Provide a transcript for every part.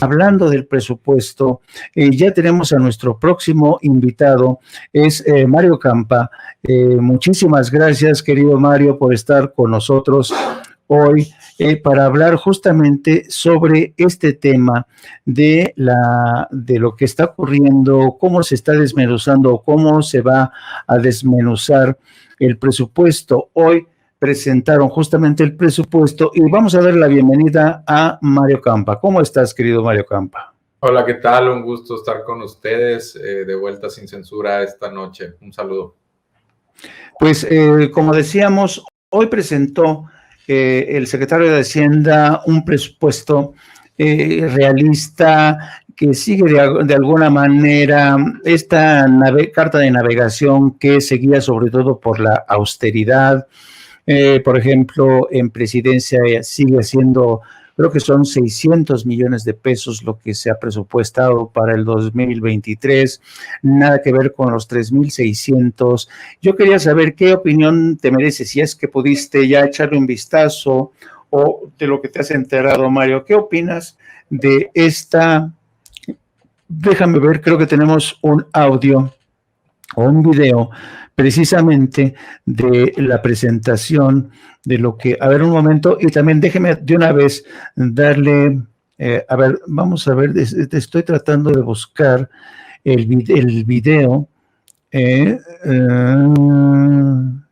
hablando del presupuesto, ya tenemos a nuestro próximo invitado, es Mario Campa. Muchísimas gracias, querido Mario, por estar con nosotros hoy para hablar justamente sobre este tema de lo que está ocurriendo, cómo se está desmenuzando, cómo se va a desmenuzar el presupuesto. Hoy presentaron justamente el presupuesto y vamos a dar la bienvenida a Mario Campa. ¿Cómo estás, querido Mario Campa? Hola, ¿qué tal? Un gusto estar con ustedes de vuelta sin censura esta noche. Un saludo. Pues, como decíamos, hoy presentó el secretario de Hacienda un presupuesto realista que sigue de alguna manera esta carta de navegación que seguía sobre todo por la austeridad. Por ejemplo, en presidencia sigue siendo, creo que son 600 millones de pesos lo que se ha presupuestado para el 2023, nada que ver con los 3,600. Yo quería saber qué opinión te merece, si es que pudiste ya echarle un vistazo o de lo que te has enterado, Mario. ¿Qué opinas de esta? Déjame ver, creo que tenemos un audio o un video precisamente de la presentación de lo que, a ver un momento, y también déjeme de una vez darle, a ver, vamos a ver, estoy tratando de buscar el video,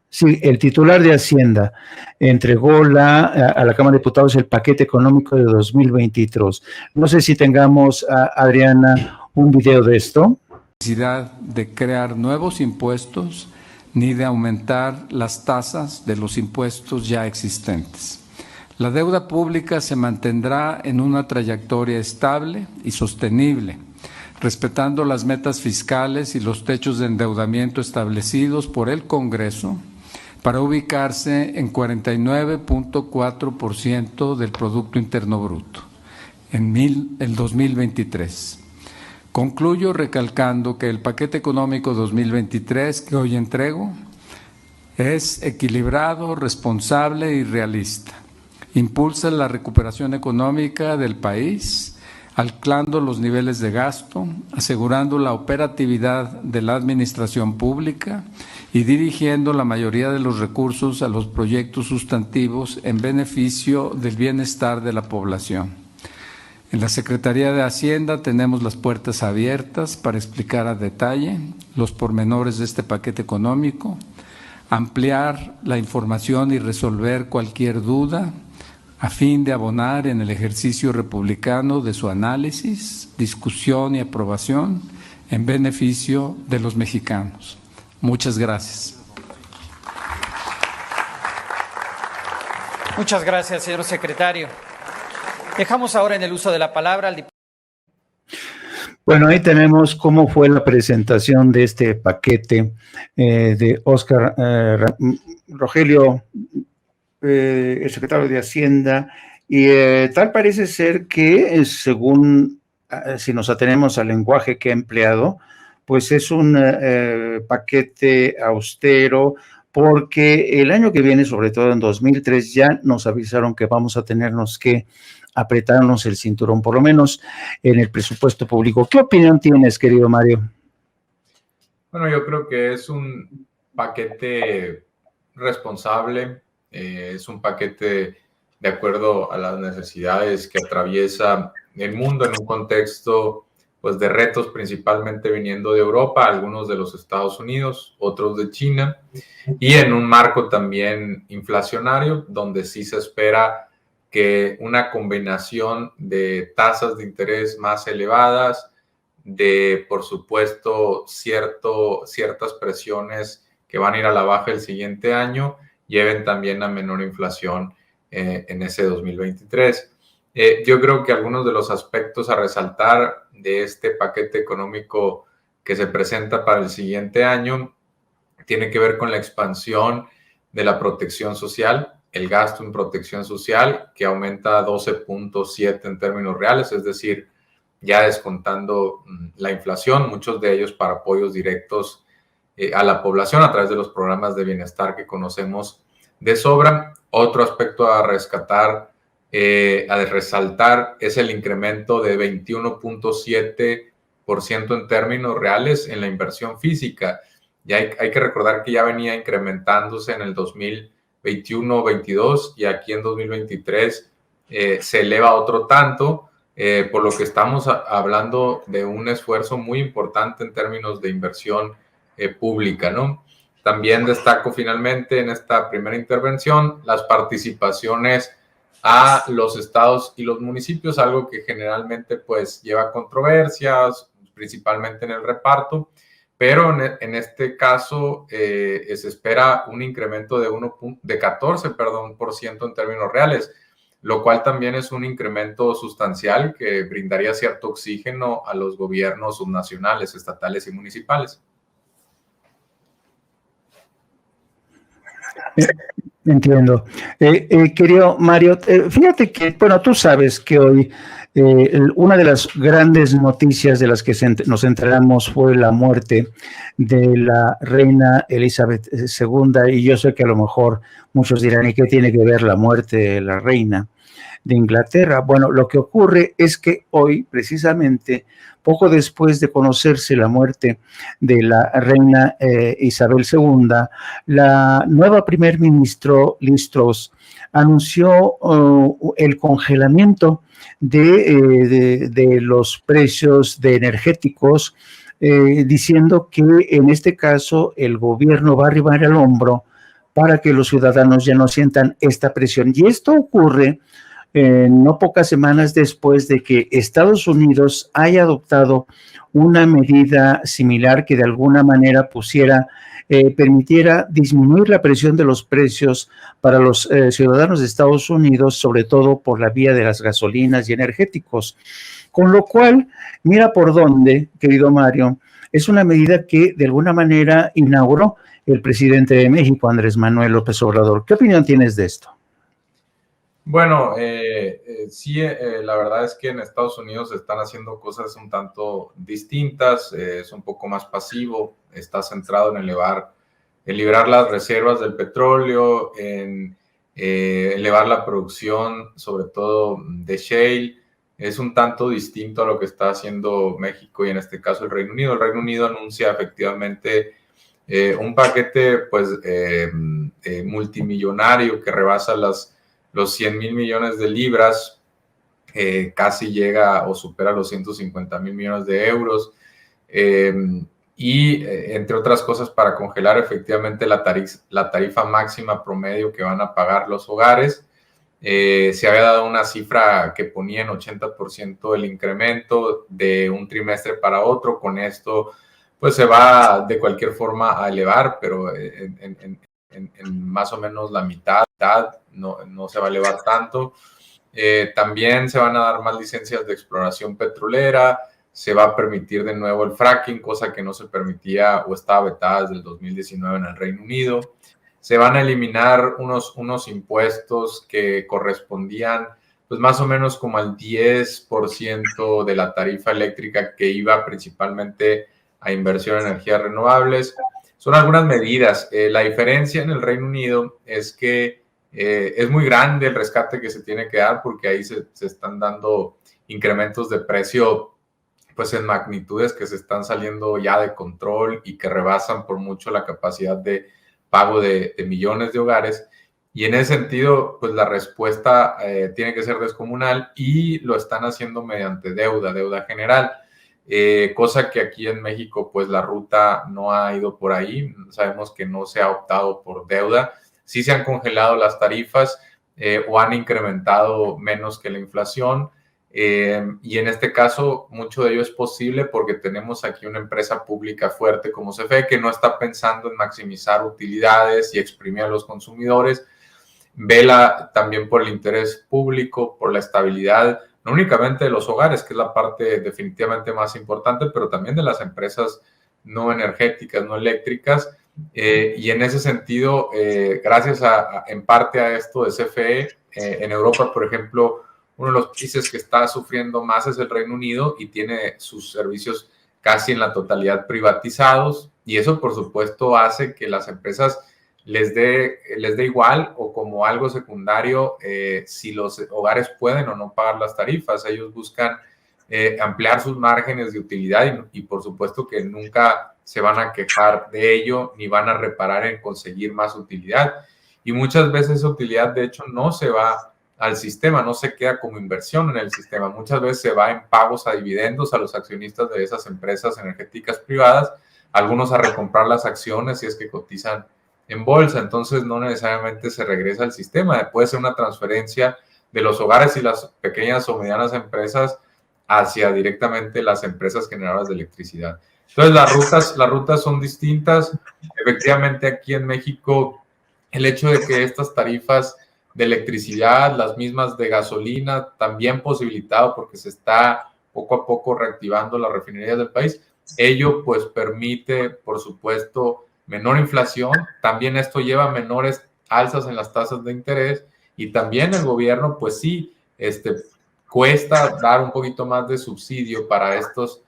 sí, el titular de Hacienda entregó a la Cámara de Diputados el paquete económico de 2023. No sé si tengamos, Adriana, un video de esto. Necesidad de crear nuevos impuestos ni de aumentar las tasas de los impuestos ya existentes. La deuda pública se mantendrá en una trayectoria estable y sostenible, respetando las metas fiscales y los techos de endeudamiento establecidos por el Congreso para ubicarse en 49.4% del Producto Interno Bruto en el 2023. Concluyo recalcando que el paquete económico 2023 que hoy entrego es equilibrado, responsable y realista. Impulsa la recuperación económica del país, anclando los niveles de gasto, asegurando la operatividad de la administración pública y dirigiendo la mayoría de los recursos a los proyectos sustantivos en beneficio del bienestar de la población. En la Secretaría de Hacienda tenemos las puertas abiertas para explicar a detalle los pormenores de este paquete económico, ampliar la información y resolver cualquier duda a fin de abonar en el ejercicio republicano de su análisis, discusión y aprobación en beneficio de los mexicanos. Muchas gracias. Muchas gracias, señor secretario. Dejamos ahora en el uso de la palabra al diputado. Bueno, ahí tenemos cómo fue la presentación de este paquete de Óscar Rogelio, el secretario de Hacienda, y tal parece ser que, según, si nos atenemos al lenguaje que ha empleado, pues es un paquete austero, porque el año que viene, sobre todo en 2003, ya nos avisaron que vamos a tenernos que apretarnos el cinturón, por lo menos en el presupuesto público. ¿Qué opinión tienes, querido Mario? Bueno, yo creo que es un paquete responsable, es un paquete de acuerdo a las necesidades que atraviesa el mundo en un contexto pues, de retos principalmente viniendo de Europa, algunos de los Estados Unidos, otros de China, y en un marco también inflacionario, donde sí se espera que una combinación de tasas de interés más elevadas, de, por supuesto, ciertas presiones que van a ir a la baja el siguiente año, lleven también a menor inflación en ese 2023. Yo creo que algunos de los aspectos a resaltar de este paquete económico que se presenta para el siguiente año tiene que ver con la expansión de la protección social, el gasto en protección social, que aumenta a 12.7 en términos reales, es decir, ya descontando la inflación, muchos de ellos para apoyos directos a la población a través de los programas de bienestar que conocemos de sobra. Otro aspecto a rescatar a resaltar es el incremento de 21.7% en términos reales en la inversión física. Y hay que recordar que ya venía incrementándose en el 2021-22 y aquí en 2023 se eleva otro tanto, por lo que estamos hablando de un esfuerzo muy importante en términos de inversión pública, ¿no? También destaco finalmente en esta primera intervención las participaciones a los estados y los municipios, algo que generalmente pues lleva controversias, principalmente en el reparto, pero en este caso se espera un incremento de 14% en términos reales, lo cual también es un incremento sustancial que brindaría cierto oxígeno a los gobiernos subnacionales, estatales y municipales. Entiendo. Querido Mario, fíjate que, bueno, tú sabes que hoy una de las grandes noticias de las que nos enteramos fue la muerte de la reina Elizabeth II, y yo sé que a lo mejor muchos dirán, ¿y qué tiene que ver la muerte de la reina de Inglaterra? Bueno, lo que ocurre es que hoy, precisamente, poco después de conocerse la muerte de la reina Isabel II, la nueva primer ministro Liz Truss anunció el congelamiento de los precios de energéticos, diciendo que en este caso el gobierno va a arribar al hombro para que los ciudadanos ya no sientan esta presión. Y esto ocurre no pocas semanas después de que Estados Unidos haya adoptado una medida similar que de alguna manera permitiera disminuir la presión de los precios para los ciudadanos de Estados Unidos, sobre todo por la vía de las gasolinas y energéticos. Con lo cual, mira por dónde, querido Mario, es una medida que de alguna manera inauguró el presidente de México, Andrés Manuel López Obrador. ¿Qué opinión tienes de esto? Bueno, sí, la verdad es que en Estados Unidos se están haciendo cosas un tanto distintas, es un poco más pasivo, está centrado en liberar las reservas del petróleo, en elevar la producción, sobre todo de shale. Es un tanto distinto a lo que está haciendo México y en este caso el Reino Unido. El Reino Unido anuncia efectivamente un paquete pues multimillonario que rebasa los 100,000 millones de libras, casi llega o supera los 150,000 millones de euros, y entre otras cosas para congelar efectivamente la tarifa máxima promedio que van a pagar los hogares. Se había dado una cifra que ponía en 80% el incremento de un trimestre para otro. Con esto pues se va de cualquier forma a elevar, pero en más o menos la mitad, no se va a elevar tanto. También se van a dar más licencias de exploración petrolera, se va a permitir de nuevo el fracking, cosa que no se permitía o estaba vetada desde el 2019 en el Reino Unido. Se van a eliminar unos impuestos que correspondían pues más o menos como al 10% de la tarifa eléctrica que iba principalmente a inversión en energías renovables. Son algunas medidas. La diferencia en el Reino Unido es que es muy grande el rescate que se tiene que dar porque ahí se están dando incrementos de precio pues en magnitudes que se están saliendo ya de control y que rebasan por mucho la capacidad de pago de millones de hogares. Y en ese sentido, pues la respuesta tiene que ser descomunal y lo están haciendo mediante deuda general. Cosa que aquí en México pues la ruta no ha ido por ahí. Sabemos que no se ha optado por deuda, sí se han congelado las tarifas o han incrementado menos que la inflación, y en este caso mucho de ello es posible porque tenemos aquí una empresa pública fuerte como CFE que no está pensando en maximizar utilidades y exprimir a los consumidores, vela también por el interés público, por la estabilidad no únicamente de los hogares, que es la parte definitivamente más importante, pero también de las empresas no energéticas, no eléctricas. Y en ese sentido, gracias en parte a esto de CFE, en Europa, por ejemplo, uno de los países que está sufriendo más es el Reino Unido y tiene sus servicios casi en la totalidad privatizados. Y eso, por supuesto, hace que las empresas les dé igual o como algo secundario si los hogares pueden o no pagar las tarifas. Ellos buscan ampliar sus márgenes de utilidad y por supuesto que nunca se van a quejar de ello ni van a reparar en conseguir más utilidad. Y muchas veces esa utilidad, de hecho, no se va al sistema, no se queda como inversión en el sistema. Muchas veces se va en pagos a dividendos a los accionistas de esas empresas energéticas privadas, algunos a recomprar las acciones si es que cotizan en bolsa. Entonces no necesariamente se regresa al sistema. Puede ser una transferencia de los hogares y las pequeñas o medianas empresas hacia directamente las empresas generadoras de electricidad. Entonces las rutas son distintas. Efectivamente, aquí en México, el hecho de que estas tarifas de electricidad, las mismas de gasolina, también posibilitado porque se está poco a poco reactivando las refinerías del país, ello pues permite, por supuesto, menor inflación. También esto lleva a menores alzas en las tasas de interés y también el gobierno pues sí, cuesta dar un poquito más de subsidio para estos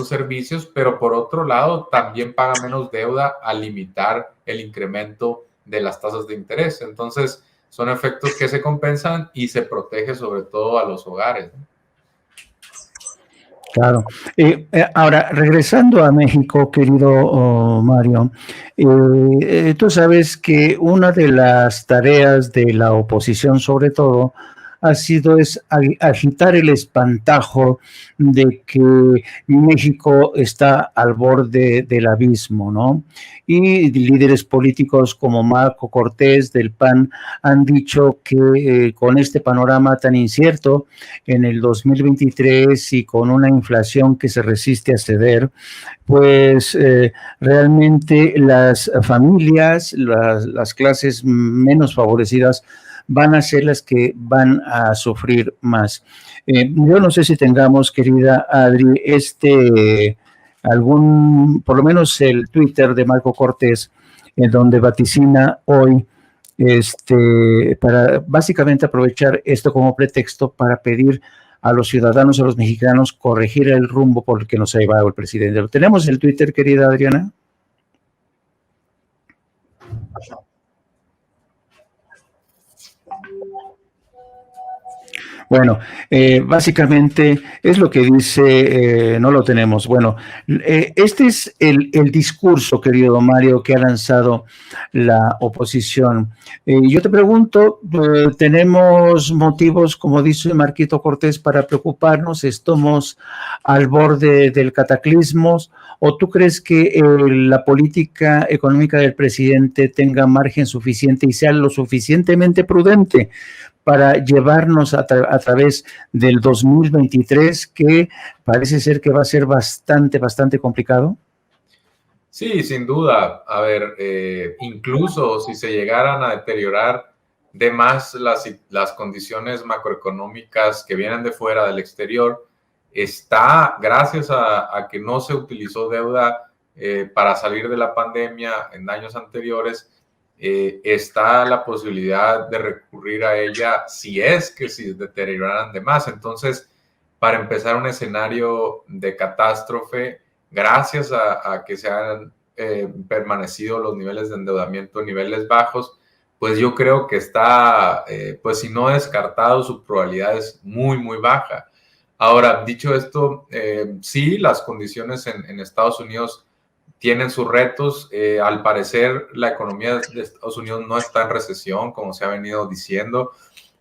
servicios, pero por otro lado también paga menos deuda al limitar el incremento de las tasas de interés. Entonces son efectos que se compensan y se protege sobre todo a los hogares, ¿no? Claro. Ahora, regresando a México, querido Mario, tú sabes que una de las tareas de la oposición, sobre todo, ha sido agitar el espantajo de que México está al borde del abismo, ¿no? Y líderes políticos como Marco Cortés del PAN han dicho que con este panorama tan incierto en el 2023 y con una inflación que se resiste a ceder, pues realmente las familias, las clases menos favorecidas van a ser las que van a sufrir más. Yo no sé si tengamos, querida Adri, por lo menos el Twitter de Marco Cortés, en donde vaticina hoy, para básicamente aprovechar esto como pretexto para pedir a los ciudadanos, a los mexicanos, corregir el rumbo por el que nos ha llevado el presidente. ¿Tenemos el Twitter, querida Adriana? Bueno, básicamente es lo que dice, no lo tenemos. Bueno, este es el discurso, querido Mario, que ha lanzado la oposición. Yo te pregunto, ¿tenemos motivos, como dice Marquito Cortés, para preocuparnos? ¿Estamos al borde del cataclismo? ¿O tú crees que la política económica del presidente tenga margen suficiente y sea lo suficientemente prudente para llevarnos a través del 2023, que parece ser que va a ser bastante complicado? Sí, sin duda. A ver, incluso si se llegaran a deteriorar de más las condiciones macroeconómicas que vienen de fuera, del exterior, está, gracias a que no se utilizó deuda para salir de la pandemia en años anteriores, está la posibilidad de recurrir a ella si se deterioraran de más. Entonces, para empezar un escenario de catástrofe, gracias a que se han permanecido los niveles de endeudamiento en niveles bajos, pues yo creo que está, pues si no descartado, su probabilidad es muy baja. Ahora, dicho esto, sí, las condiciones en Estados Unidos tienen sus retos. Al parecer, la economía de Estados Unidos no está en recesión, como se ha venido diciendo.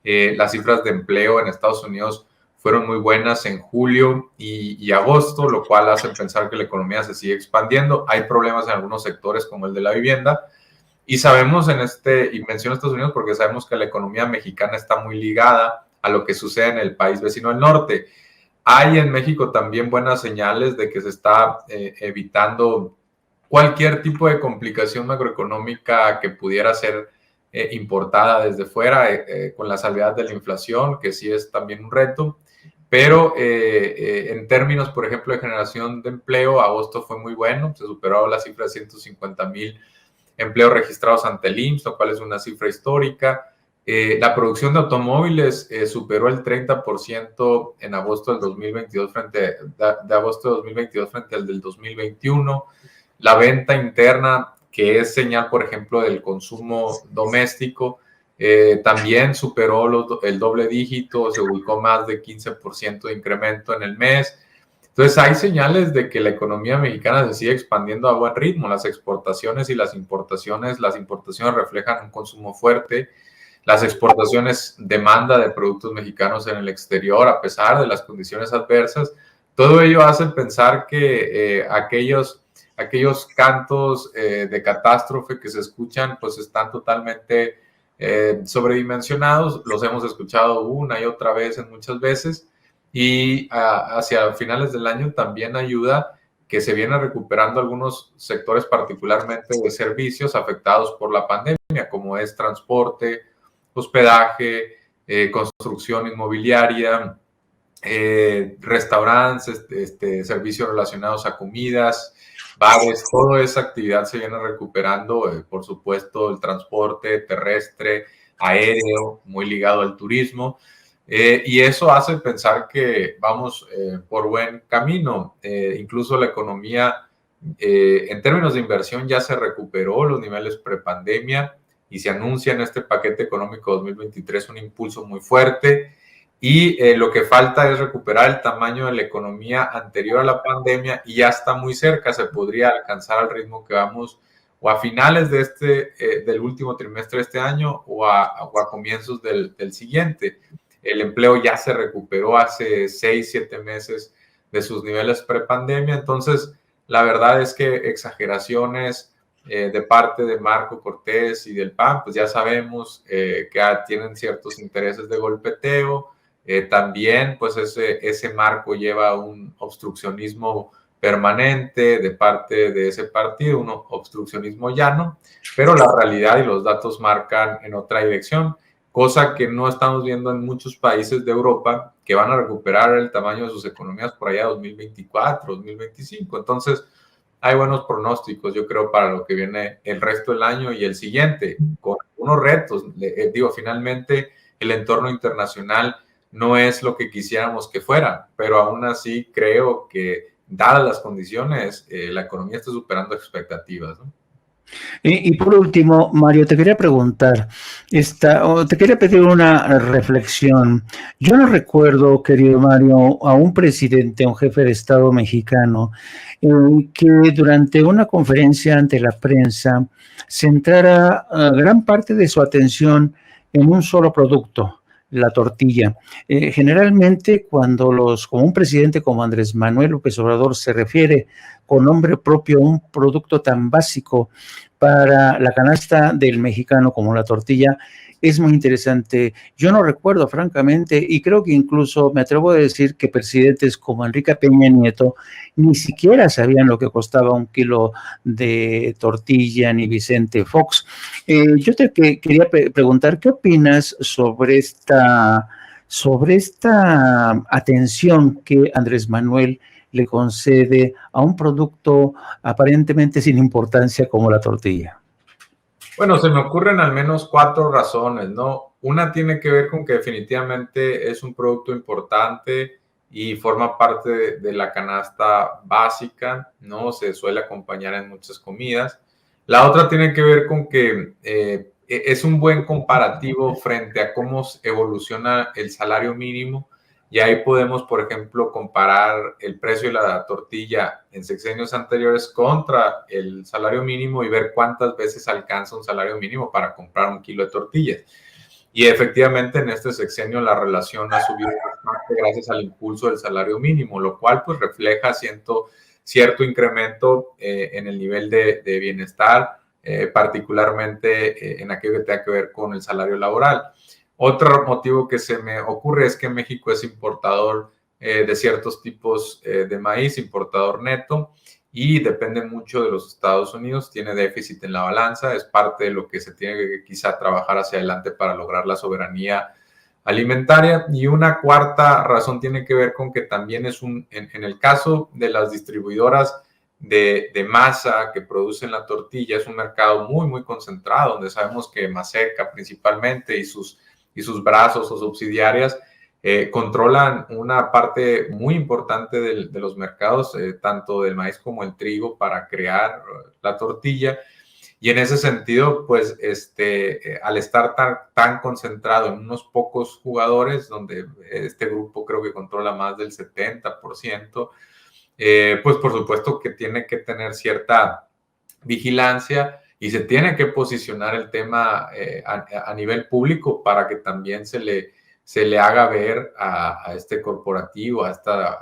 Las cifras de empleo en Estados Unidos fueron muy buenas en julio y agosto, lo cual hace pensar que la economía se sigue expandiendo. Hay problemas en algunos sectores, como el de la vivienda. Y sabemos y menciono Estados Unidos porque sabemos que la economía mexicana está muy ligada a lo que sucede en el país vecino del norte. Hay en México también buenas señales de que se está evitando cualquier tipo de complicación macroeconómica que pudiera ser importada desde fuera, con la salvedad de la inflación, que sí es también un reto. Pero en términos, por ejemplo, de generación de empleo, agosto fue muy bueno, se superó la cifra de 150,000 empleos registrados ante el IMSS, lo cual es una cifra histórica. La producción de automóviles superó el 30% en agosto del 2022 de agosto de 2022 frente al del 2021. La venta interna, que es señal, por ejemplo, del consumo doméstico, también superó el doble dígito, se ubicó más de 15% de incremento en el mes. Entonces hay señales de que la economía mexicana se sigue expandiendo a buen ritmo. Las exportaciones y las importaciones reflejan un consumo fuerte. Las exportaciones, demanda de productos mexicanos en el exterior, a pesar de las condiciones adversas. Todo ello hace pensar que aquellos cantos de catástrofe que se escuchan, pues están totalmente sobredimensionados. Los hemos escuchado una y otra vez, muchas veces. Y hacia finales del año también ayuda que se vienen recuperando algunos sectores, particularmente de servicios afectados por la pandemia, como es transporte, hospedaje, construcción inmobiliaria, restaurantes, servicios relacionados a comidas, bares. Toda esa actividad se viene recuperando, por supuesto, el transporte terrestre, aéreo, muy ligado al turismo. Y eso hace pensar que vamos por buen camino. Incluso la economía, en términos de inversión, ya se recuperó los niveles prepandemia y se anuncia en este paquete económico 2023 un impulso muy fuerte. Y lo que falta es recuperar el tamaño de la economía anterior a la pandemia, y ya está muy cerca. Se podría alcanzar al ritmo que vamos o a finales de del último trimestre de este año o a comienzos del siguiente. El empleo ya se recuperó hace 6-7 meses de sus niveles prepandemia. Entonces, la verdad es que exageraciones de parte de Marco Cortés y del PAN, pues ya sabemos que tienen ciertos intereses de golpeteo. También, pues ese marco lleva un obstruccionismo permanente de parte de ese partido, un obstruccionismo llano, pero la realidad y los datos marcan en otra dirección, cosa que no estamos viendo en muchos países de Europa, que van a recuperar el tamaño de sus economías por allá 2024, 2025. Entonces, hay buenos pronósticos, yo creo, para lo que viene el resto del año y el siguiente, con unos retos. Finalmente, el entorno internacional no es lo que quisiéramos que fuera, pero aún así creo que, dadas las condiciones, la economía está superando expectativas, ¿no? Y por último, Mario, te quería preguntar, te quería pedir una reflexión. Yo no recuerdo, querido Mario, a un presidente, a un jefe de Estado mexicano, que durante una conferencia ante la prensa centrara gran parte de su atención en un solo producto, la tortilla. Generalmente cuando como un presidente como Andrés Manuel López Obrador se refiere con nombre propio a un producto tan básico para la canasta del mexicano como la tortilla, es muy interesante. Yo no recuerdo, francamente, y creo que incluso me atrevo a decir que presidentes como Enrique Peña Nieto ni siquiera sabían lo que costaba un kilo de tortilla, ni Vicente Fox. Yo te quería preguntar, ¿qué opinas sobre esta atención que Andrés Manuel le concede a un producto aparentemente sin importancia como la tortilla? Bueno, se me ocurren al menos 4 razones, ¿no? Una tiene que ver con que definitivamente es un producto importante y forma parte de la canasta básica, ¿no? Se suele acompañar en muchas comidas. La otra tiene que ver con que es un buen comparativo frente a cómo evoluciona el salario mínimo. Y ahí podemos, por ejemplo, comparar el precio de la tortilla en sexenios anteriores contra el salario mínimo y ver cuántas veces alcanza un salario mínimo para comprar un kilo de tortillas. Y efectivamente en este sexenio la relación ha subido bastante gracias al impulso del salario mínimo, lo cual pues refleja cierto incremento en el nivel de bienestar, particularmente en aquello que tenga que ver con el salario laboral. Otro motivo que se me ocurre es que México es importador de ciertos tipos de maíz, importador neto, y depende mucho de los Estados Unidos, tiene déficit en la balanza, es parte de lo que se tiene que quizá trabajar hacia adelante para lograr la soberanía alimentaria. Y una cuarta razón tiene que ver con que también en el caso de las distribuidoras de masa que producen la tortilla, es un mercado muy, muy concentrado, donde sabemos que Maseca principalmente y sus brazos o subsidiarias controlan una parte muy importante de los mercados, tanto del maíz como el trigo, para crear la tortilla. Y en ese sentido, pues, al estar tan concentrado en unos pocos jugadores, donde este grupo creo que controla más del 70%, pues por supuesto que tiene que tener cierta vigilancia y se tiene que posicionar el tema a nivel público para que también se le haga ver a este corporativo, a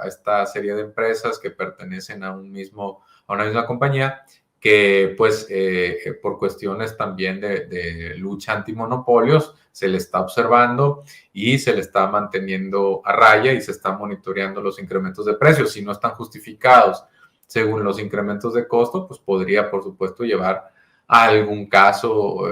esta serie de empresas que pertenecen a una misma compañía, que pues por cuestiones también de lucha antimonopolios se le está observando y se le está manteniendo a raya y se están monitoreando los incrementos de precios. Si no están justificados según los incrementos de costo, pues podría, por supuesto, llevar a algún caso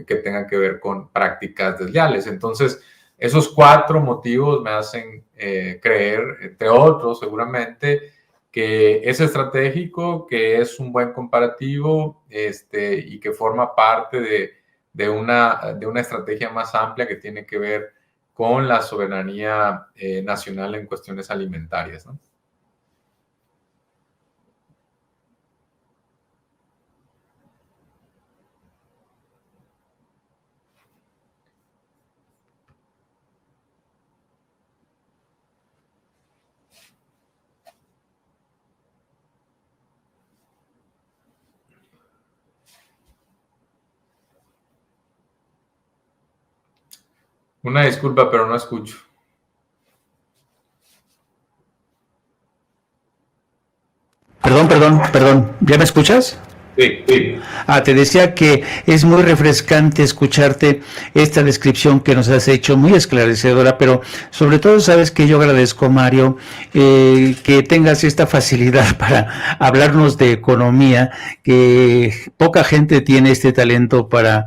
que tenga que ver con prácticas desleales. Entonces, esos 4 motivos me hacen creer, entre otros, seguramente, que es estratégico, que es un buen comparativo y que forma parte de una estrategia más amplia que tiene que ver con la soberanía nacional en cuestiones alimentarias, ¿no? Una disculpa, pero no escucho. Perdón. ¿Ya me escuchas? Sí. Te decía que es muy refrescante escucharte esta descripción que nos has hecho, muy esclarecedora, pero sobre todo sabes que yo agradezco, Mario, que tengas esta facilidad para hablarnos de economía, que poca gente tiene este talento para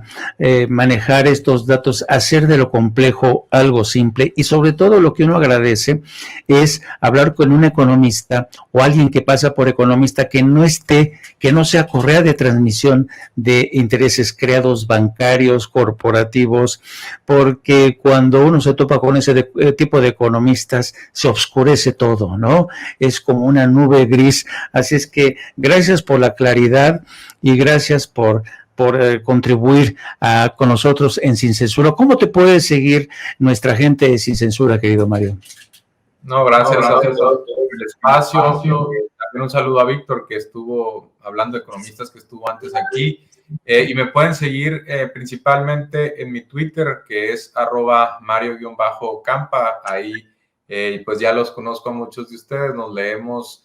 manejar estos datos, hacer de lo complejo algo simple, y sobre todo lo que uno agradece es hablar con un economista o alguien que pasa por economista que no sea correa de transmisión de intereses creados bancarios, corporativos, porque cuando uno se topa con ese tipo de economistas se oscurece todo, ¿no? Es como una nube gris. Así es que gracias por la claridad y gracias por contribuir con nosotros en Sin Censura. ¿Cómo te puede seguir nuestra gente de Sin Censura, querido Mario? No, gracias a por el espacio. También un saludo a Víctor, que estuvo hablando de economistas, que estuvo antes aquí. Y me pueden seguir principalmente en mi Twitter, que es @Mario_Campa. Ahí pues ya los conozco a muchos de ustedes, nos leemos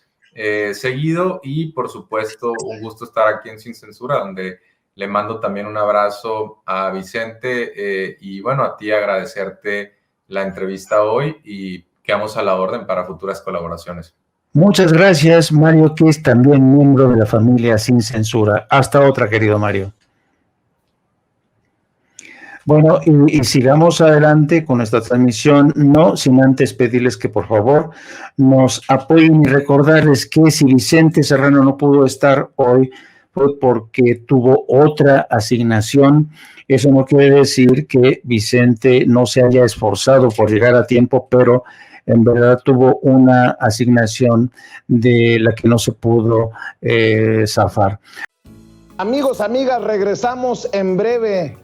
seguido y por supuesto un gusto estar aquí en Sin Censura, donde le mando también un abrazo a Vicente y bueno, a ti agradecerte la entrevista hoy y quedamos a la orden para futuras colaboraciones. Muchas gracias, Mario, que es también miembro de la familia Sin Censura. Hasta otra, querido Mario. Bueno, y sigamos adelante con esta transmisión, no sin antes pedirles que por favor nos apoyen y recordarles que si Vicente Serrano no pudo estar hoy fue porque tuvo otra asignación. Eso no quiere decir que Vicente no se haya esforzado por llegar a tiempo, pero en verdad tuvo una asignación de la que no se pudo zafar. Amigos, amigas, regresamos en breve,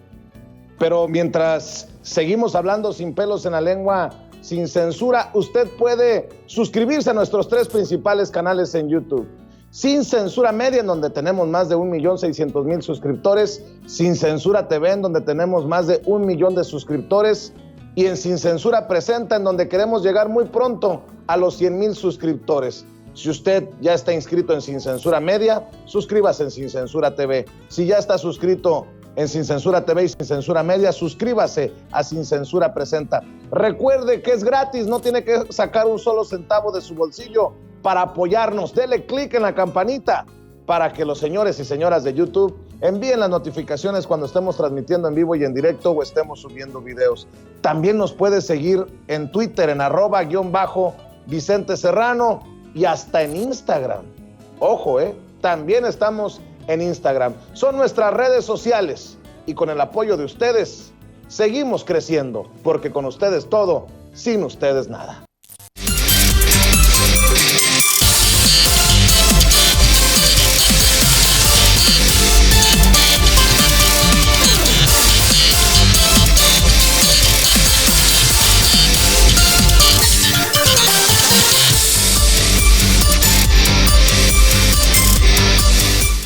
pero mientras seguimos hablando sin pelos en la lengua, sin censura, usted puede suscribirse a nuestros 3 principales canales en YouTube. Sin Censura Media, en donde tenemos más de 1,600,000 suscriptores, Sin Censura TV, en donde tenemos más de 1 millón de suscriptores, y en Sin Censura Presenta, en donde queremos llegar muy pronto a los 100,000 suscriptores. Si usted ya está inscrito en Sin Censura Media, suscríbase en Sin Censura TV. Si ya está suscrito en Sin Censura TV y Sin Censura Media, suscríbase a Sin Censura Presenta. Recuerde que es gratis, no tiene que sacar un solo centavo de su bolsillo para apoyarnos. Dele clic en la campanita para que los señores y señoras de YouTube envíen las notificaciones cuando estemos transmitiendo en vivo y en directo o estemos subiendo videos. También nos puede seguir en Twitter en @Vicente Serrano y hasta en Instagram. Ojo, también estamos en Instagram. Son nuestras redes sociales y con el apoyo de ustedes seguimos creciendo, porque con ustedes todo, sin ustedes nada.